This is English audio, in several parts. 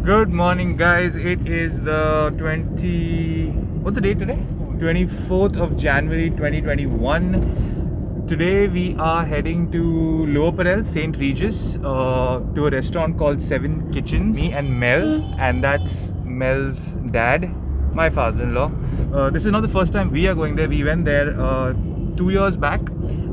Good morning, guys. It is the what's the date today? 24th of January 2021. Today we are heading to Lower Parel, St. Regis, to a restaurant called Seven Kitchens. Me and Mel, and that's Mel's dad, my father-in-law. This is not the first time we are going there. We went there 2 years back,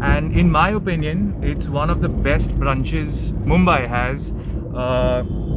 and in my opinion, it's one of the best brunches Mumbai has.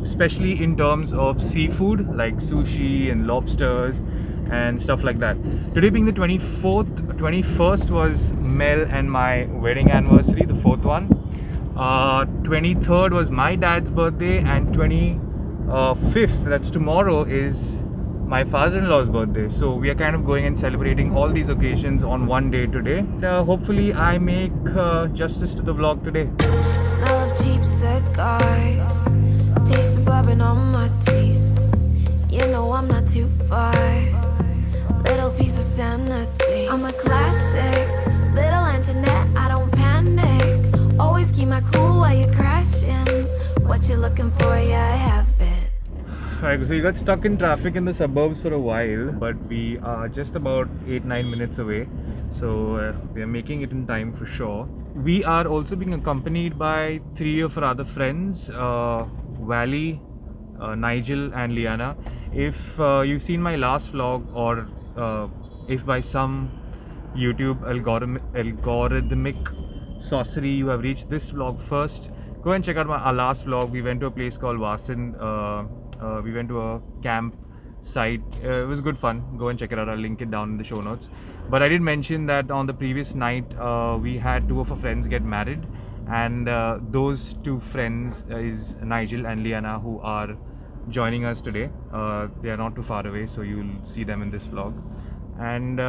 Especially in terms of seafood like sushi and lobsters and stuff like that. Today being the 21st was Mel and my wedding anniversary, the 4th one. 23rd was my dad's birthday, and 25th, that's tomorrow, is my father-in-law's birthday. So we are kind of going and celebrating all these occasions on one day today. Hopefully I make justice to the vlog today. Smell of cheap cigars, taste of bourbon on my teeth. You know I'm not too far. Little piece of sanity. I'm a classic, little Antoinette. I don't panic. Always keep my cool while you're crashing. What you looking for? Yeah, I have it. Alright, so we got stuck in traffic in the suburbs for a while, but we are just about 8-9 minutes away. So we are making it in time for sure. We are also being accompanied by 3 of our other friends, Valley, Nigel and Liana. If you've seen my last vlog, or if by some YouTube algorithmic sorcery you have reached this vlog first, go and check out our last vlog. We went to a place called Vasan. We went to a camp site. It was good fun. Go and check it out. I'll link it down in the show notes. But I did mention that on the previous night we had 2 of our friends get married, and those 2 friends is Nigel and Liana, who are joining us today. They are not too far away, so you'll see them in this vlog. And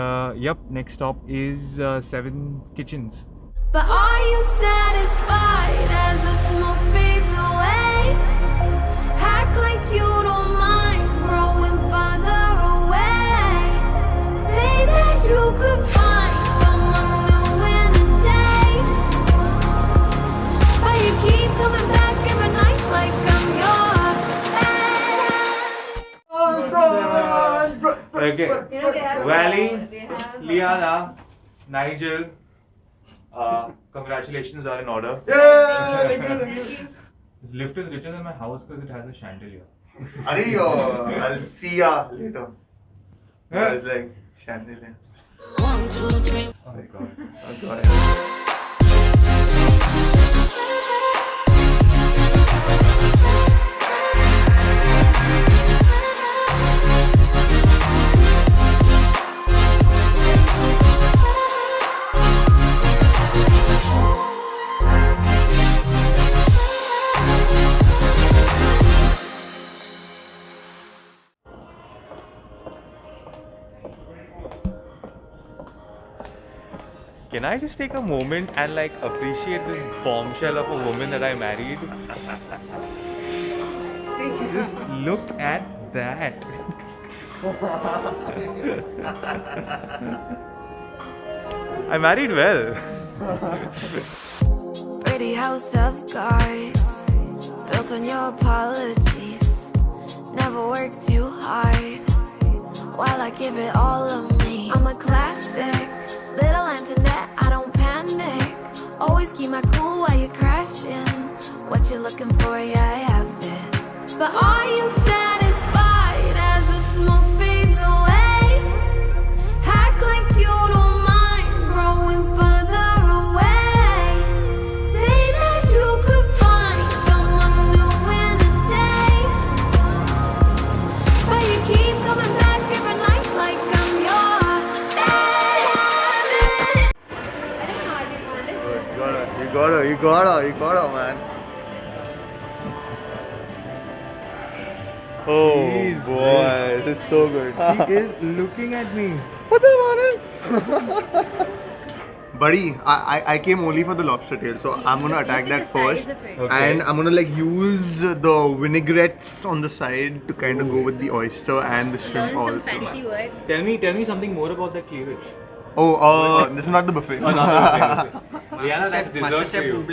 yep, next stop is Seven Kitchens. But are you satisfied as the smoke fades away? Act like you don't mind growing farther away. Say that you could find someone new in a day. But you keep coming back every night like I'm your bad habit. Okay, Valley, Liana, Nigel, congratulations are in order. Yeah, thank you. This lift is richer than my house because it has a chandelier. I'll see ya later. Yeah. It's like chandelier. 1, 2, 3. Oh my god. Oh god. Can I just take a moment and like appreciate this bombshell of a woman that I married? Just look at that. I married well. Pretty house of cards, built on your apologies. Never worked too hard, while I give it all of me. I'm a classic, little Antoinette. I don't panic. Always keep my cool while you're crashing. What you looking for? Yeah, I have it. But are you satisfied as the smoke fades away? Act like you don't mind growing further away. Say that you could find someone new in a day. But you keep coming back every night like I'm your bad habit. You gotta, man. Oh Jeez, boy, this is so good. He is looking at me. What's up, man? Buddy, I came only for the lobster tail, so I'm gonna attack that first. Okay. And I'm gonna like use the vinaigrettes on the side to kind of go with the oyster and the shrimp Learn some also. fancy words. Tell me something more about that cleavage. Oh, this is not the buffet. Oh, no, Liana, that's dessert for you.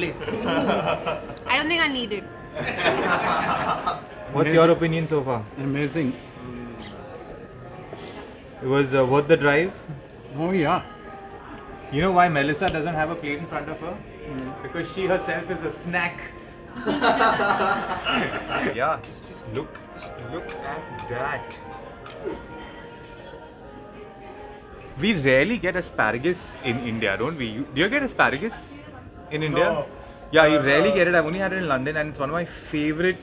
I don't think I need it. What's your opinion so far? Amazing. It was worth the drive. Oh yeah. You know why Melissa doesn't have a plate in front of her? Because she herself is a snack. Yeah, just look at that. We rarely get asparagus in India, don't we? Do you get asparagus in India? No. Yeah, you rarely get it. I've only had it in London, and it's one of my favorite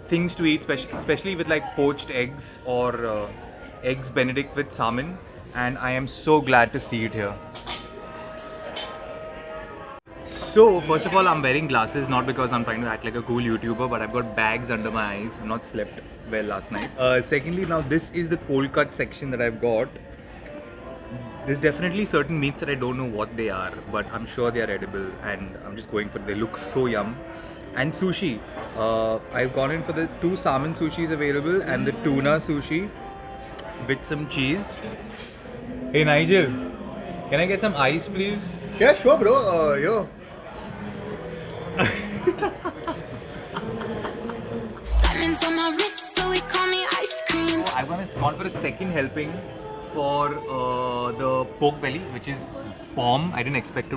things to eat, especially with like poached eggs or eggs Benedict with salmon. And I am so glad to see it here. So, first of all, I'm wearing glasses not because I'm trying to act like a cool YouTuber, but I've got bags under my eyes. I've not slept well last night. Secondly, now this is the cold cut section that I've got. There's definitely certain meats that I don't know what they are, but I'm sure they are edible and I'm just going for it. They look so yum. And sushi. I've gone in for the 2 salmon sushis available and the tuna sushi with some cheese. Hey Nigel, can I get some ice please? Yeah, sure, bro. Yo. Diamonds on my wrist, so he call me ice cream. I've gone for a second helping for the pork belly, which is bomb. I didn't expect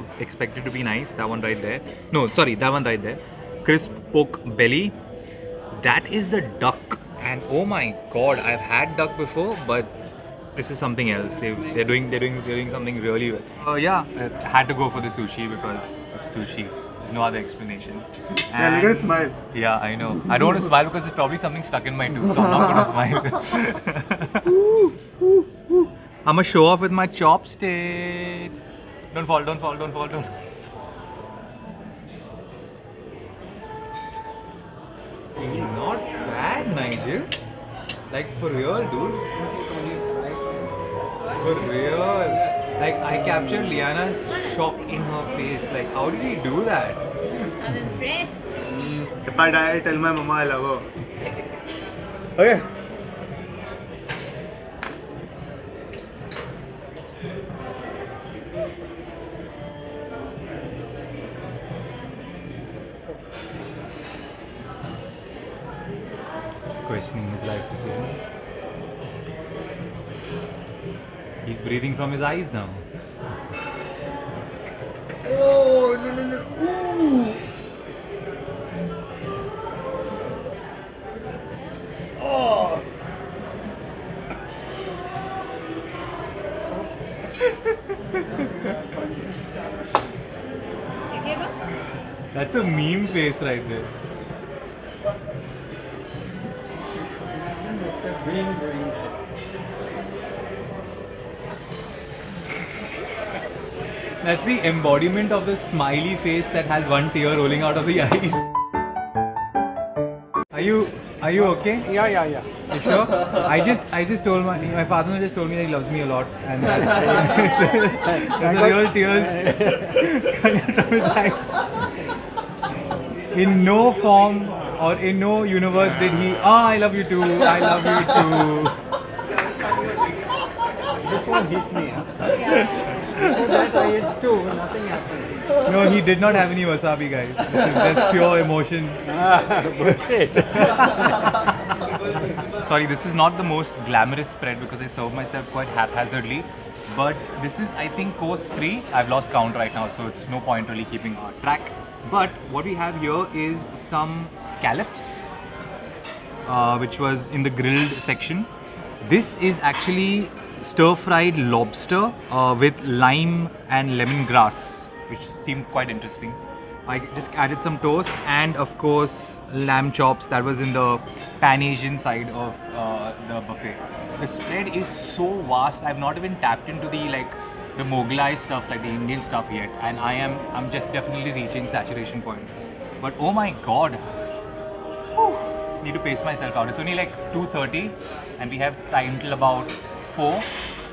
it to be nice. That one right there. No, sorry, that one right there. Crisp pork belly. That is the duck, and oh my god, I've had duck before, but this is something else. They're doing something really well. Yeah, I had to go for the sushi because it's sushi. There's no other explanation. Yeah, look at smile. Yeah, I know. I don't want to smile because there's probably something stuck in my tooth, so I'm not going to smile. I'm gonna show off with my chopsticks. Don't fall. Not bad, Nigel. Like for real, dude. For real. Like I captured Liana's shock in her face. Like how did he do that? I'm impressed. If I die, I tell my mama I love her. Okay. Questioning his life decisions. He's breathing from his eyes now. Oh, no. Ooh. Oh. Okay, bro? That's a meme face right there. That's the embodiment of the smiley face that has one tear rolling out of the eyes. Are you okay? Yeah. You sure? I just told my father just told me that he loves me a lot, and that's the real tears coming out of his eyes. In no form or in no universe did he. I love you too. I love you too. This one hit me. Huh? Yeah. So that I hit too. Nothing happened. No, he did not have any wasabi, guys. That's pure emotion. Bullshit. Sorry, this is not the most glamorous spread because I serve myself quite haphazardly. But this is, I think, course 3. I've lost count right now, so it's no point really keeping track. But what we have here is some scallops, which was in the grilled section. This is actually stir-fried lobster with lime and lemongrass, which seemed quite interesting. I just added some toast and of course lamb chops that was in the Pan-Asian side of the buffet. The spread is so vast. I've not even tapped into the Mughlai stuff, like the Indian stuff yet, and I'm just definitely reaching saturation point. But oh my god, whew, need to pace myself out. It's only like 2:30 and we have time till about 4,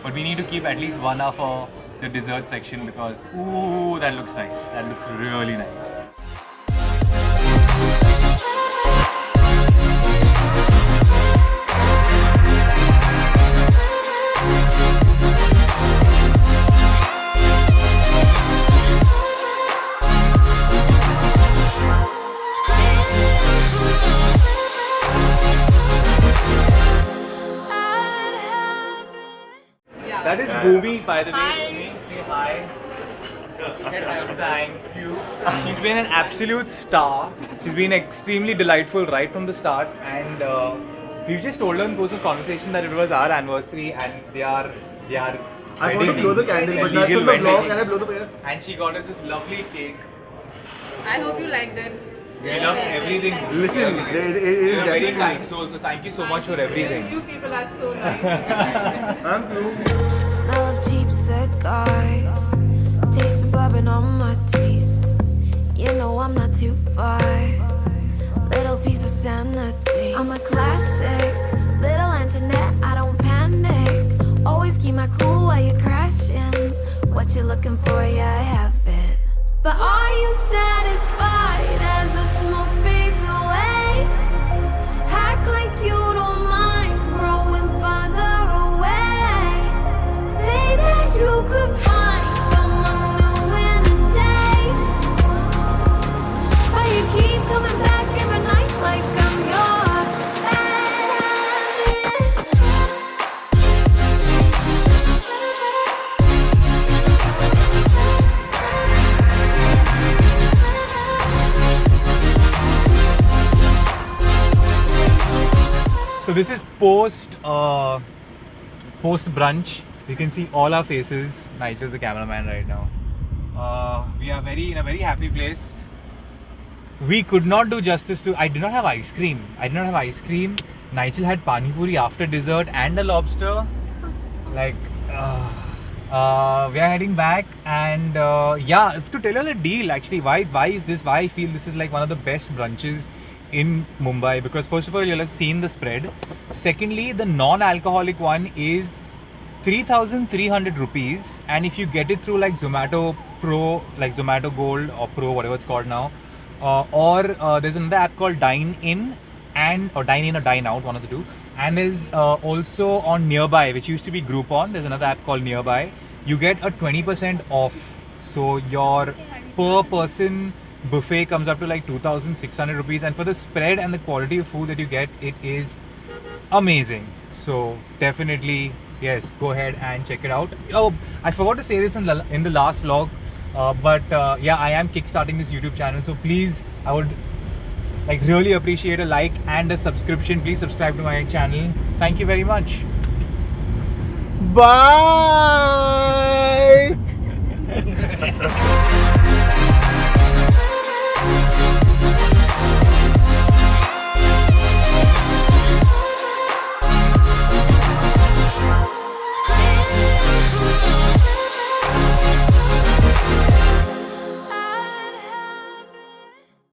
but we need to keep at least 1 hour for the dessert section because ooh, that looks nice. That looks really nice. That is Bhumi, by the way. Hi. Bhumi, say hi. She said hi. Thank you. She's been an absolute star. She's been extremely delightful right from the start, and we just told her in course of conversation that it was our anniversary, and they are. I want to blow the candle, but that's legal on the vlog. wedding. Can I blow the candle? And she got us this lovely cake. I hope you liked it. We love everything. Listen, it is You're a very definitely. kind soul, so thank you so much for everything. You people are so nice. Thank you. Smell of cheap cigars, taste of bourbon on my teeth. You know I'm not too far. Little piece of sanity. I'm a classic, little Antoinette. I don't panic. Always keep my cool while you're crashing. What you looking for? Yeah, I have it. But are you satisfied as the smoke fades away? Act like you don't mind growing farther away. Say that you could find someone new in a day. But you keep coming back every night like I'm your bad habit. So this is post brunch. You can see all our faces. Nigel's the cameraman right now. We are in a very happy place. We could not do justice to. I did not have ice cream. Nigel had pani puri after dessert and a lobster. Like, we are heading back, and yeah, to tell you the deal, actually, why is this? Why I feel this is like one of the best brunches in Mumbai, because first of all, you'll have seen the spread. Secondly, the non-alcoholic one is 3,300 rupees, and if you get it through like Zomato Pro, like Zomato Gold or Pro, whatever it's called now, or there's another app called Dine In or Dine Out, one of the two, and there's also on Nearby, which used to be Groupon. There's another app called Nearby. You get a 20% off, so your per person buffet comes up to like 2,600 rupees, and for the spread and the quality of food that you get, it is amazing. So definitely, yes, go ahead and check it out. Oh, I forgot to say this in the last vlog, but yeah, I am kickstarting this YouTube channel, so please, I would like really appreciate a like and a subscription. Please subscribe to my channel. Thank you very much. Bye.